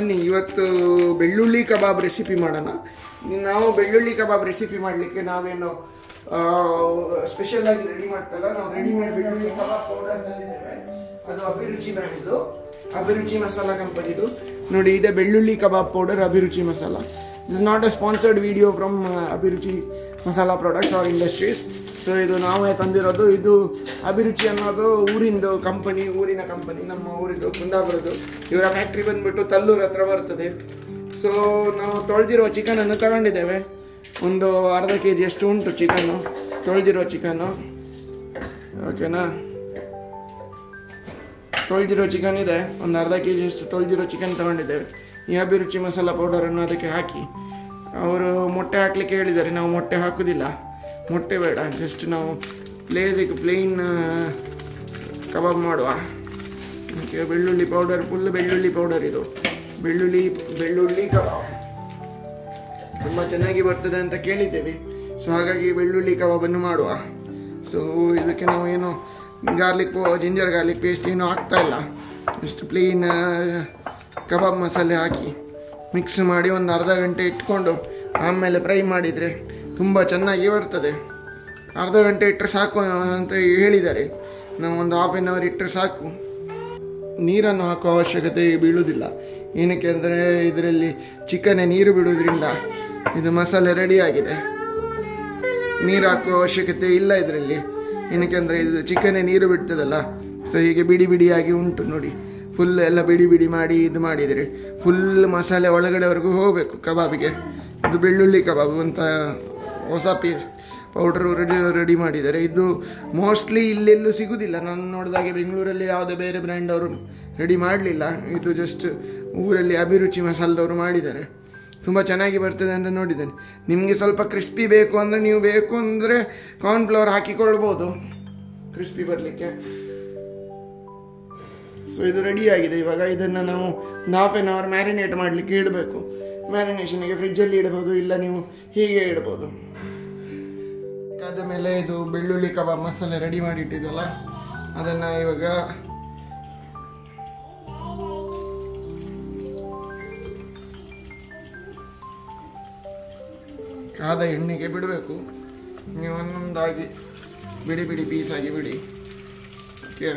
ಬನ್ನಿ ಇವತ್ತು ಬೆಳ್ಳುಳ್ಳಿ ಕಬಾಬ್ ರೆಸಿಪಿ ಮಾಡೋಣ. ನಾವು ಬೆಳ್ಳುಳ್ಳಿ ಕಬಾಬ್ ರೆಸಿಪಿ ಮಾಡಲಿಕ್ಕೆ ನಾವೇನು ಸ್ಪೆಷಲ್ ಆಗಿ ರೆಡಿ ಮಾಡ್ತಾರ, ನಾವು ರೆಡಿಮೇಡ್ ಬೆಳ್ಳುಳ್ಳಿ ಕಬಾಬ್ ಪೌಡರ್ ತಂದಿದ್ದೇವೆ. ಅದು ಅಭಿರುಚಿ ಬ್ರ್ಯಾಂಡ್ದು, ಅಭಿರುಚಿ ಮಸಾಲಾ ಕಂಪನಿದು. ನೋಡಿ, ಇದೆ ಬೆಳ್ಳುಳ್ಳಿ kebab powder Abhiruchi masala. This is not a sponsored video from Abhiruchi masala products R industries. So ಇದು ನಾವೇ ತಂದಿರೋದು. ಇದು ಅಭಿರುಚಿ ಅನ್ನೋದು ಊರಿನ ಕಂಪನಿ, ನಮ್ಮ ಊರಿದ್ದು ಕುಂದಾಪುರದ್ದು. ಇವರ ಫ್ಯಾಕ್ಟ್ರಿ ಬಂದ್ಬಿಟ್ಟು ತಲ್ಲೂರು ಹತ್ರ ಬರ್ತದೆ. ಸೊ ನಾವು ತೊಳೆದಿರೋ ಚಿಕನನ್ನು ತಗೊಂಡಿದ್ದೇವೆ. ಒಂದು ಅರ್ಧ kg ಅಷ್ಟು ಉಂಟು ಚಿಕನ್ನು, ತೊಳೆದಿರೋ ಚಿಕನ್ನು. ಓಕೆನಾ, ತೊಳೆದಿರೋ ಚಿಕನ್ ಇದೆ, ಒಂದು ಅರ್ಧ kg ಅಷ್ಟು ತೊಳೆದಿರೋ ಚಿಕನ್ ತಗೊಂಡಿದ್ದೇವೆ. ಈ ಅಭಿರುಚಿ ಮಸಾಲ ಪೌಡರನ್ನು ಅದಕ್ಕೆ ಹಾಕಿ, ಅವರು ಮೊಟ್ಟೆ ಹಾಕಲಿಕ್ಕೆ ಹೇಳಿದ್ದಾರೆ. ನಾವು ಮೊಟ್ಟೆ ಹಾಕೋದಿಲ್ಲ, ಮೊಟ್ಟೆ ಬೇಡ, ಜಸ್ಟ್ ನಾವು ಪ್ಲೇನ್ ಕಬಾಬ್ ಮಾಡುವ. ಓಕೆ, ಬೆಳ್ಳುಳ್ಳಿ ಪೌಡರ್, ಫುಲ್ ಬೆಳ್ಳುಳ್ಳಿ ಪೌಡರ್ ಇದು. ಬೆಳ್ಳುಳ್ಳಿ ಕಬಾಬ್ ತುಂಬ ಚೆನ್ನಾಗಿ ಬರ್ತದೆ ಅಂತ ಕೇಳಿದ್ದೇವೆ. ಸೊ ಹಾಗಾಗಿ ಬೆಳ್ಳುಳ್ಳಿ ಕಬಾಬನ್ನು ಮಾಡುವ. ಸೊ ಇದಕ್ಕೆ ನಾವು ಏನು ಜಿಂಜರ್ ಗಾರ್ಲಿಕ್ ಪೇಸ್ಟ್ ಏನೂ ಹಾಕ್ತಾ ಇಲ್ಲ, ಜಸ್ಟ್ ಪ್ಲೇನ್ ಕಬಾಬ್ ಮಸಾಲೆ ಹಾಕಿ ಮಿಕ್ಸ್ ಮಾಡಿ ಒಂದು ಅರ್ಧ ಗಂಟೆ ಇಟ್ಕೊಂಡು ಆಮೇಲೆ ಫ್ರೈ ಮಾಡಿದರೆ ತುಂಬ ಚೆನ್ನಾಗಿ ಬರ್ತದೆ. ಅರ್ಧ ಗಂಟೆ ಇಟ್ಟರೆ ಸಾಕು ಅಂತ ಹೇಳಿದ್ದಾರೆ. ನಾವು ಒಂದು ಹಾಫ್ ಆನ್ ಅವರ್ ಇಟ್ಟರೆ ಸಾಕು. ನೀರನ್ನು ಹಾಕೋ ಅವಶ್ಯಕತೆ ಬೀಳುವುದಿಲ್ಲ. ಏನಕ್ಕೆ ಅಂದರೆ ಇದರಲ್ಲಿ ಚಿಕನ್ನೇ ನೀರು ಬಿಡುವುದರಿಂದ ಇದು ಮಸಾಲೆ ರೆಡಿಯಾಗಿದೆ. ನೀರು ಹಾಕುವ ಅವಶ್ಯಕತೆ ಇಲ್ಲ ಇದರಲ್ಲಿ. ಏನಕ್ಕೆ ಅಂದರೆ ಇದು ಚಿಕನ್ನೇ ನೀರು ಬಿಡ್ತದಲ್ಲ. ಸೊ ಹೀಗೆ ಬಿಡಿಯಾಗಿ ಉಂಟು ನೋಡಿ. ಫುಲ್ ಎಲ್ಲ ಬಿಡಿ ಮಾಡಿ ಇದು ಮಾಡಿದರೆ ಫುಲ್ ಮಸಾಲೆ ಒಳಗಡೆವರೆಗೂ ಹೋಗಬೇಕು ಕಬಾಬಿಗೆ. ಇದು ಬೆಳ್ಳುಳ್ಳಿ ಕಬಾಬ್ ಅಂತ ಹೊಸ ಪೇಸ್ಟ್ ಪೌಡರು ರೆಡಿ ಮಾಡಿದ್ದಾರೆ. ಇದು ಮೋಸ್ಟ್ಲಿ ಇಲ್ಲೆಲ್ಲೂ ಸಿಗೋದಿಲ್ಲ. ನಾನು ನೋಡಿದಾಗೆ ಬೆಂಗಳೂರಲ್ಲಿ ಯಾವುದೇ ಬೇರೆ ಬ್ರ್ಯಾಂಡ್ ಅವರು ರೆಡಿ ಮಾಡಲಿಲ್ಲ. ಇದು ಜಸ್ಟ್ ಊರಲ್ಲಿ ಅಭಿರುಚಿ ಮಸಾಲದವರು ಮಾಡಿದ್ದಾರೆ. ತುಂಬ ಚೆನ್ನಾಗಿ ಬರ್ತದೆ ಅಂತ ನೋಡಿದ್ದೇನೆ. ನಿಮಗೆ ಸ್ವಲ್ಪ ಕ್ರಿಸ್ಪಿ ಬೇಕು ಅಂದರೆ ಕಾರ್ನ್ಫ್ಲವರ್ ಹಾಕಿಕೊಳ್ಬೋದು ಕ್ರಿಸ್ಪಿ ಬರಲಿಕ್ಕೆ. ಸೊ ಇದು ರೆಡಿಯಾಗಿದೆ. ಇವಾಗ ಇದನ್ನು ನಾವು ಒಂದು ಹಾಫ್ ಆನ್ ಅವರ್ ಮ್ಯಾರಿನೇಟ್ ಮಾಡಲಿಕ್ಕೆ ಇಡಬೇಕು. ಮ್ಯಾರಿನೇಷನ್ಗೆ ಫ್ರಿಜ್ಜಲ್ಲಿ ಇಡಬಹುದು, ಇಲ್ಲ ನೀವು ಹೀಗೆ ಇಡ್ಬೋದು. ಅದಾದ ಮೇಲೆ ಇದು ಬೆಳ್ಳುಳ್ಳಿ ಕಬಾಬ್ ಮಸಾಲೆ ರೆಡಿ ಮಾಡಿ ಇಟ್ಟಿದ್ದಲ್ಲ, ಅದನ್ನು ಇವಾಗ ಕಾದ ಎಣ್ಣೆಗೆ ಬಿಡಬೇಕು. ನೀವು ಒಂದೊಂದಾಗಿ ಬಿಡಿ ಪೀಸಾಗಿ ಬಿಡಿ. ಓಕೆ,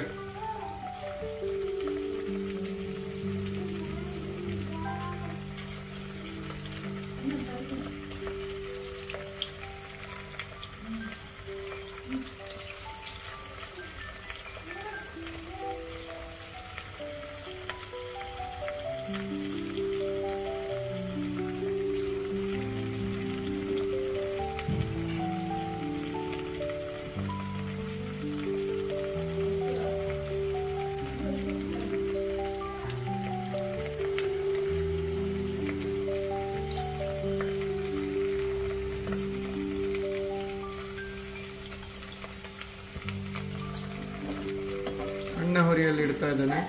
ಸಣ್ಣ ಹೊರಿಯಲ್ಲಿ ಇಡ್ತಾ ಇದ್ದಾನೆ.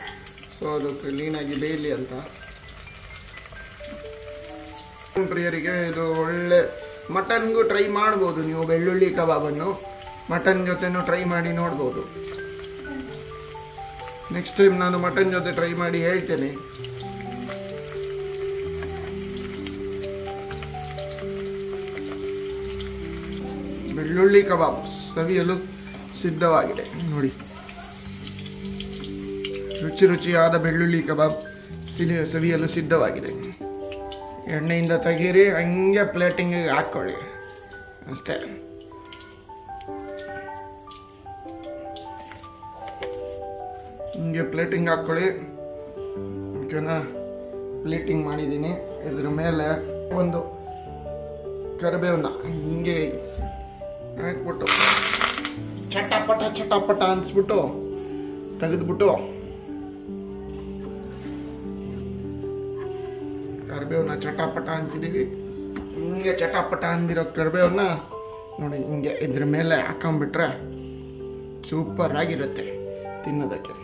ಸೊ ಅದು ಕ್ಲೀನಾಗಿ ಬೇಯಲಿ ಅಂತ. ಪ್ರಿಯರಿಗೆ ಇದು ಒಳ್ಳೆ ಮಟನ್ಗೂ ಟ್ರೈ ಮಾಡ್ಬೋದು ನೀವು. ಬೆಳ್ಳುಳ್ಳಿ ಕಬಾಬನ್ನು ಮಟನ್ ಜೊತೆನೂ ಟ್ರೈ ಮಾಡಿ ನೋಡ್ಬೋದು. ನೆಕ್ಸ್ಟ್ ಟೈಮ್ ನಾನು ಮಟನ್ ಜೊತೆ ಟ್ರೈ ಮಾಡಿ ಹೇಳ್ತೇನೆ. ಬೆಳ್ಳುಳ್ಳಿ ಕಬಾಬ್ ಸವಿಯಲು ಸಿದ್ಧವಾಗಿದೆ ನೋಡಿ. ರುಚಿಯಾದ ಬೆಳ್ಳುಳ್ಳಿ ಕಬಾಬ್ ಸವಿಯಲು ಸಿದ್ಧವಾಗಿದೆ. ಎಣ್ಣೆಯಿಂದ ತೆಗೀರಿ, ಹಂಗೆ ಪ್ಲೇಟಿಂಗಿಗೆ ಹಾಕ್ಕೊಳ್ಳಿ ಅಷ್ಟೇ. ಹಿಂಗೆ ಪ್ಲೇಟಿಂಗ್ ಹಾಕ್ಕೊಳ್ಳಿ. ಓಕೆನಾ, ಪ್ಲೇಟಿಂಗ್ ಮಾಡಿದ್ದೀನಿ. ಇದ್ರ ಮೇಲೆ ಒಂದು ಕರಿಬೇವನ್ನ ಹಿಂಗೆ ಹಾಕ್ಬಿಟ್ಟು ಚಟಪಟ ಅನ್ಸ್ಬಿಟ್ಟು ತೆಗೆದ್ಬಿಟ್ಟು ಕರಿಬೇವನ್ನ ಚಟಾಪಟ ಅನ್ಸಿದ್ದೀವಿ. ಹಿಂಗೆ ಚಟಾಪಟ ಅಂದಿರೋ ಕರಿಬೇವನ್ನ ನೋಡಿ ಹಿಂಗೆ ಇದ್ರ ಮೇಲೆ ಹಾಕೊಂಡ್ಬಿಟ್ರೆ ಸೂಪರ್ ಆಗಿರುತ್ತೆ ತಿನ್ನೋದಕ್ಕೆ.